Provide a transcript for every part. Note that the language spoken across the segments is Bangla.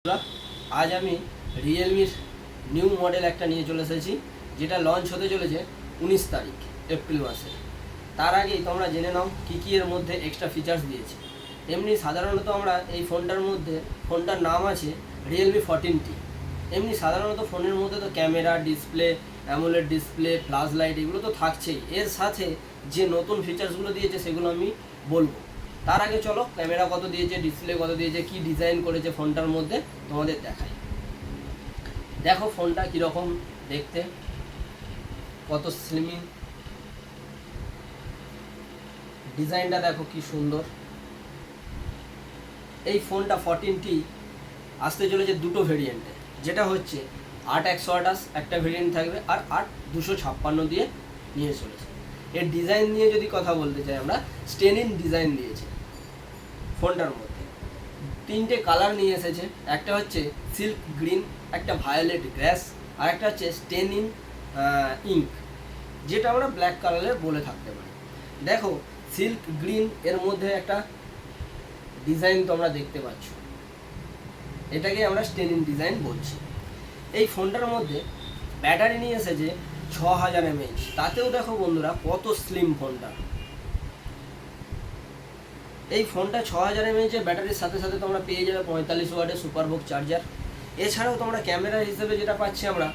বন্ধুরা, আজ আমি রিয়েলমির নিউ মডেল একটা নিয়ে চলে এসেছি, যেটা লঞ্চ হতে চলেছে 19 তারিখ এপ্রিল মাসে। তার আগেই তোমরা জেনে নাও কী কী এর মধ্যে এক্সট্রা ফিচার্স দিয়েছে। এমনি সাধারণত আমরা এই ফোনটার নাম আছে রিয়েলমি 14T। এমনি সাধারণত ফোনের মধ্যে তো camera, display, AMOLED display, flash light এগুলো তো থাকছেই। এর সাথে যে নতুন ফিচার্সগুলো দিয়েছে সেগুলো আমি বলবো। তার আগে চলো ক্যামেরা কত দিয়েছে, ডিসপ্লে কত দিয়েছে, কি ডিজাইন করেছে ফোনটার মধ্যে তোমাদের দেখাই। দেখো ফোনটা কীরকম দেখতে, কত স্লিমিং, ডিজাইনটা দেখো কি সুন্দর। এই ফোনটা 14T আসতে চলেছে দুটো ভেরিয়েন্টে, যেটা হচ্ছে 8/128 একটা ভেরিয়েন্ট থাকবে, আর 8/256 দিয়ে নিয়ে চলেছে। এর ডিজাইন নিয়ে যদি কথা বলতে চাই, আমরা স্টেনিং ডিজাইন দিয়েছি ফোনটার মধ্যে। তিনটে কালার নিয়ে এসেছে, একটা হচ্ছে সিল্ক গ্রিন, একটা ভায়োলেট গ্রাস, আর একটা হচ্ছে স্টেনিং ইঙ্ক, যেটা আমরা ব্ল্যাক কালারের বলে থাকতে পারি। দেখো সিল্ক গ্রিন এর মধ্যে একটা ডিজাইন তোমরা দেখতে পাচ্ছ, এটাকে আমরা স্টেনিং ডিজাইন বলছি। এই ফোনটার মধ্যে ব্যাটারি নিয়ে এসেছে 6000 mAh। তাতেও দেখো বন্ধুরা কত স্লিম ফোনটা। এই ফোনটা 6000 mAh ব্যাটারির সাথে সাথে তোমরা পেয়ে যাবে 45 ওয়াটের সুপারভোক চার্জার। এছাড়াও তোমরা ক্যামেরা হিসেবে যেটা পাচ্ছি, আমরা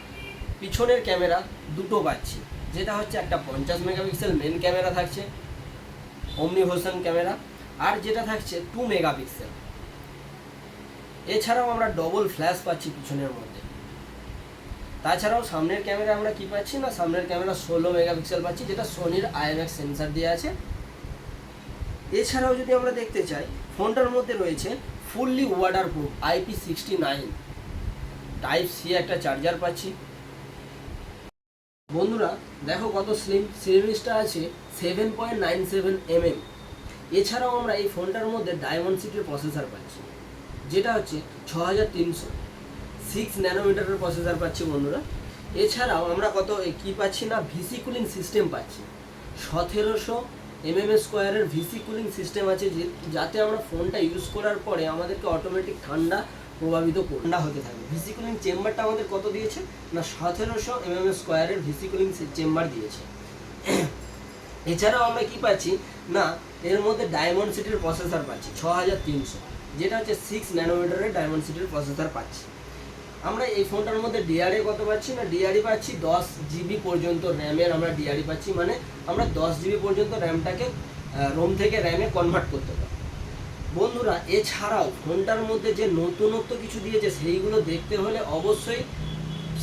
পিছনের ক্যামেরা দুটো পাচ্ছি, যেটা হচ্ছে একটা 50 মেগাপিক্সেল মেন ক্যামেরা থাকছে, ওমনিভোশন ক্যামেরা, আর যেটা থাকছে 2 মেগাপিক্সেল। এছাড়াও আমরা ডবল ফ্ল্যাশ পাচ্ছি পিছনের মধ্যে। তাছাড়াও সামনের ক্যামেরা আমরা কি পাচ্ছি না, সামনের ক্যামেরা 16 মেগাপিক্সেল পাচ্ছি, যেটা সোনির IMX সেন্সার দিয়ে আছে। এছাড়াও যদি আমরা দেখতে চাই, ফোনটার মধ্যে রয়েছে fully waterproof IP69 type C একটা চার্জার পাচ্ছি। বন্ধুরা দেখো কত সিরিজটা আছে 7.97 mm। এছাড়াও আমরা এই ফোনটার মধ্যে ডায়মন্ডসিটির প্রসেসর পাচ্ছি, যেটা হচ্ছে 6300 6 ন্যানোমিটারের প্রসেসর পাচ্ছি বন্ধুরা। এছাড়াও আমরা কি পাচ্ছি না, ভিসি কুলিং সিস্টেম পাচ্ছি। 1700 mm² ভিসি কুলিং সিস্টেম আছে, যাতে আমরা ফোনটা ইউজ করার পরে আমাদেরকে অটোমেটিক ঠান্ডা হতে থাকবে। ভিসি কুলিং চেম্বারটা আমাদের কত দিয়েছে না, 1700 mm² ভিসি কুলিং চেম্বার দিয়েছে। এছাড়াও আমরা কি পাচ্ছি না, এর মধ্যে ডায়মন্ডসিটির প্রসেসর পাচ্ছি 6300, যেটা হচ্ছে 6 ন্যানোমিটারের ডায়মন্ডসিটির প্রসেসর পাচ্ছি। আমরা এই ফোনটার মধ্যে ডিআরএ কত পাচ্ছি না, ডিআরএ পাচ্ছি 10 জিবি পর্যন্ত র্যামের আমরা ডিআরএ পাচ্ছি, মানে আমরা 10 জিবি পর্যন্ত র্যামটাকে রোম থেকে র্যামে কনভার্ট করতে পারি বন্ধুরা। এছাড়াও ফোনটার মধ্যে যে নতুনত্ব কিছু দিয়েছে, সেইগুলো দেখতে হলে অবশ্যই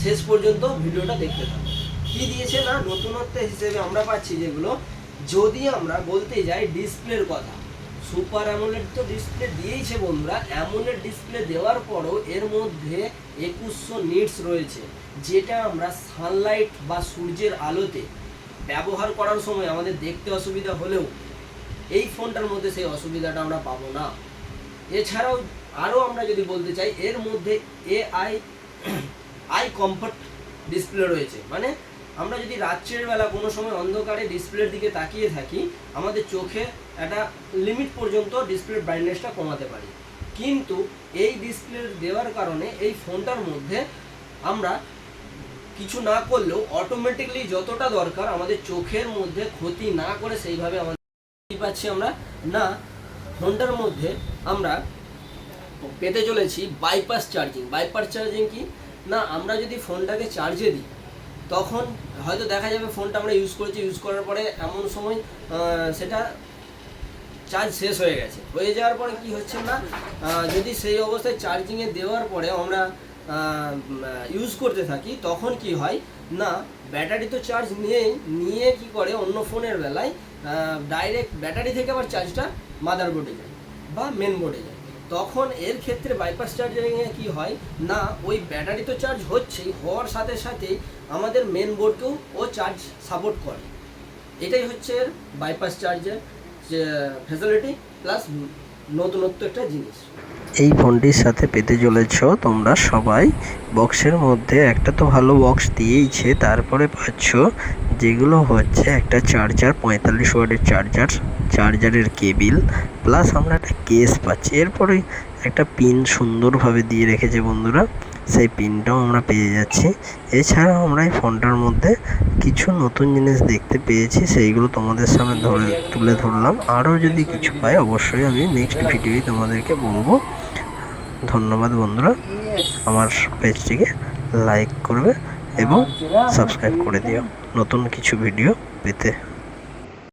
শেষ পর্যন্ত ভিডিওটা দেখতে থাকো। কি দিয়েছে না, নতুনত্ব হিসেবে আমরা পাচ্ছি যেগুলো, যদি আমরা বলতে যাই ডিসপ্লের কথা, সুপার অ্যামোলেড তো ডিসপ্লে দিয়েইছে বন্ধুরা। অ্যামোলেড ডিসপ্লে দেওয়ার পরও এর মধ্যে 2100 নিটস রয়েছে, যেটা আমরা সানলাইট বা সূর্যের আলোতে ব্যবহার করার সময় আমাদের দেখতে অসুবিধা হলেও এই ফোনটার মধ্যে সেই অসুবিধাটা আমরা পাবো না। এছাড়াও আরও আমরা যদি বলতে চাই, এর মধ্যে আই কমফর্ট ডিসপ্লে রয়েছে, মানে আমরা যদি রাত্রের বেলা কোনো সময় অন্ধকারে ডিসপ্লের দিকে তাকিয়ে থাকি, আমাদের চোখে একটা লিমিট পর্যন্ত ডিসপ্লের ব্রাইটনেসটা কমাতে পারি। কিন্তু এই ডিসপ্লে দেওয়ার কারণে এই ফোনটার মধ্যে আমরা কিছু না করলেও অটোমেটিকলি যতটা দরকার আমাদের চোখের মধ্যে ক্ষতি না করে সেইভাবে আমাদের পাচ্ছি আমরা না। ফোনটার মধ্যে আমরা পেতে চলেছি বাইপাস চার্জিং। বাইপাস চার্জিং কি না, আমরা যদি ফোনটাকে চার্জে দিই, তখন হয়তো দেখা যাবে ফোনটা আমরা ইউজ করার পরে এমন সময় সেটা চার্জ শেষ হয়ে গেছে, হয়ে যাওয়ার পরে কি হচ্ছে না, যদি সেই অবস্থায় চার্জিংয়ে দেওয়ার পরে আমরা ইউজ করতে থাকি, তখন কি হয় না, ব্যাটারি তো চার্জ নিয়ে কি করে অন্য ফোনের বেলায় ডাইরেক্ট ব্যাটারি থেকে আবার চার্জটা মাদারবোর্ডে যায় বা মেন বোর্ডে যায়। তখন এর ক্ষেত্রে বাইপাস চার্জিংয়ে কি হয় না, ওই ব্যাটারি তো চার্জ হওয়ার সাথে সাথেই আমাদের মেন বোর্ডকেও ও চার্জ সাপোর্ট করে। এটাই হচ্ছে এর বাইপাস চার্জের ফ্যাসিলিটি প্লাস নতুনত্ব একটা জিনিস। এই ফোনটির সাথে পেতে চলেছ তোমরা সবাই বক্সের মধ্যে একটা তো ভালো বক্স দিয়েইছে, তারপরে পাচ্ছ যেগুলো হচ্ছে একটা চার্জার, 45 ওয়াটের চার্জারের কেবিল, প্লাস আমরা একটা কেস পাচ্ছি। এরপরে একটা পিন সুন্দরভাবে দিয়ে রেখেছে বন্ধুরা, সেই পিনটাও আমরা পেয়ে যাচ্ছি। এছাড়াও আমরা এই ফোনটার মধ্যে কিছু নতুন জিনিস দেখতে পেয়েছি, সেইগুলো তোমাদের সামনে তুলে ধরলাম। আরও যদি কিছু পাই অবশ্যই আমি নেক্সট ভিডিওয় তোমাদেরকে বলবো। ধন্যবাদ বন্ধুরা, আমার পেজটিকে লাইক করবে এবং সাবস্ক্রাইব করে দিও নতুন কিছু ভিডিও পেতে।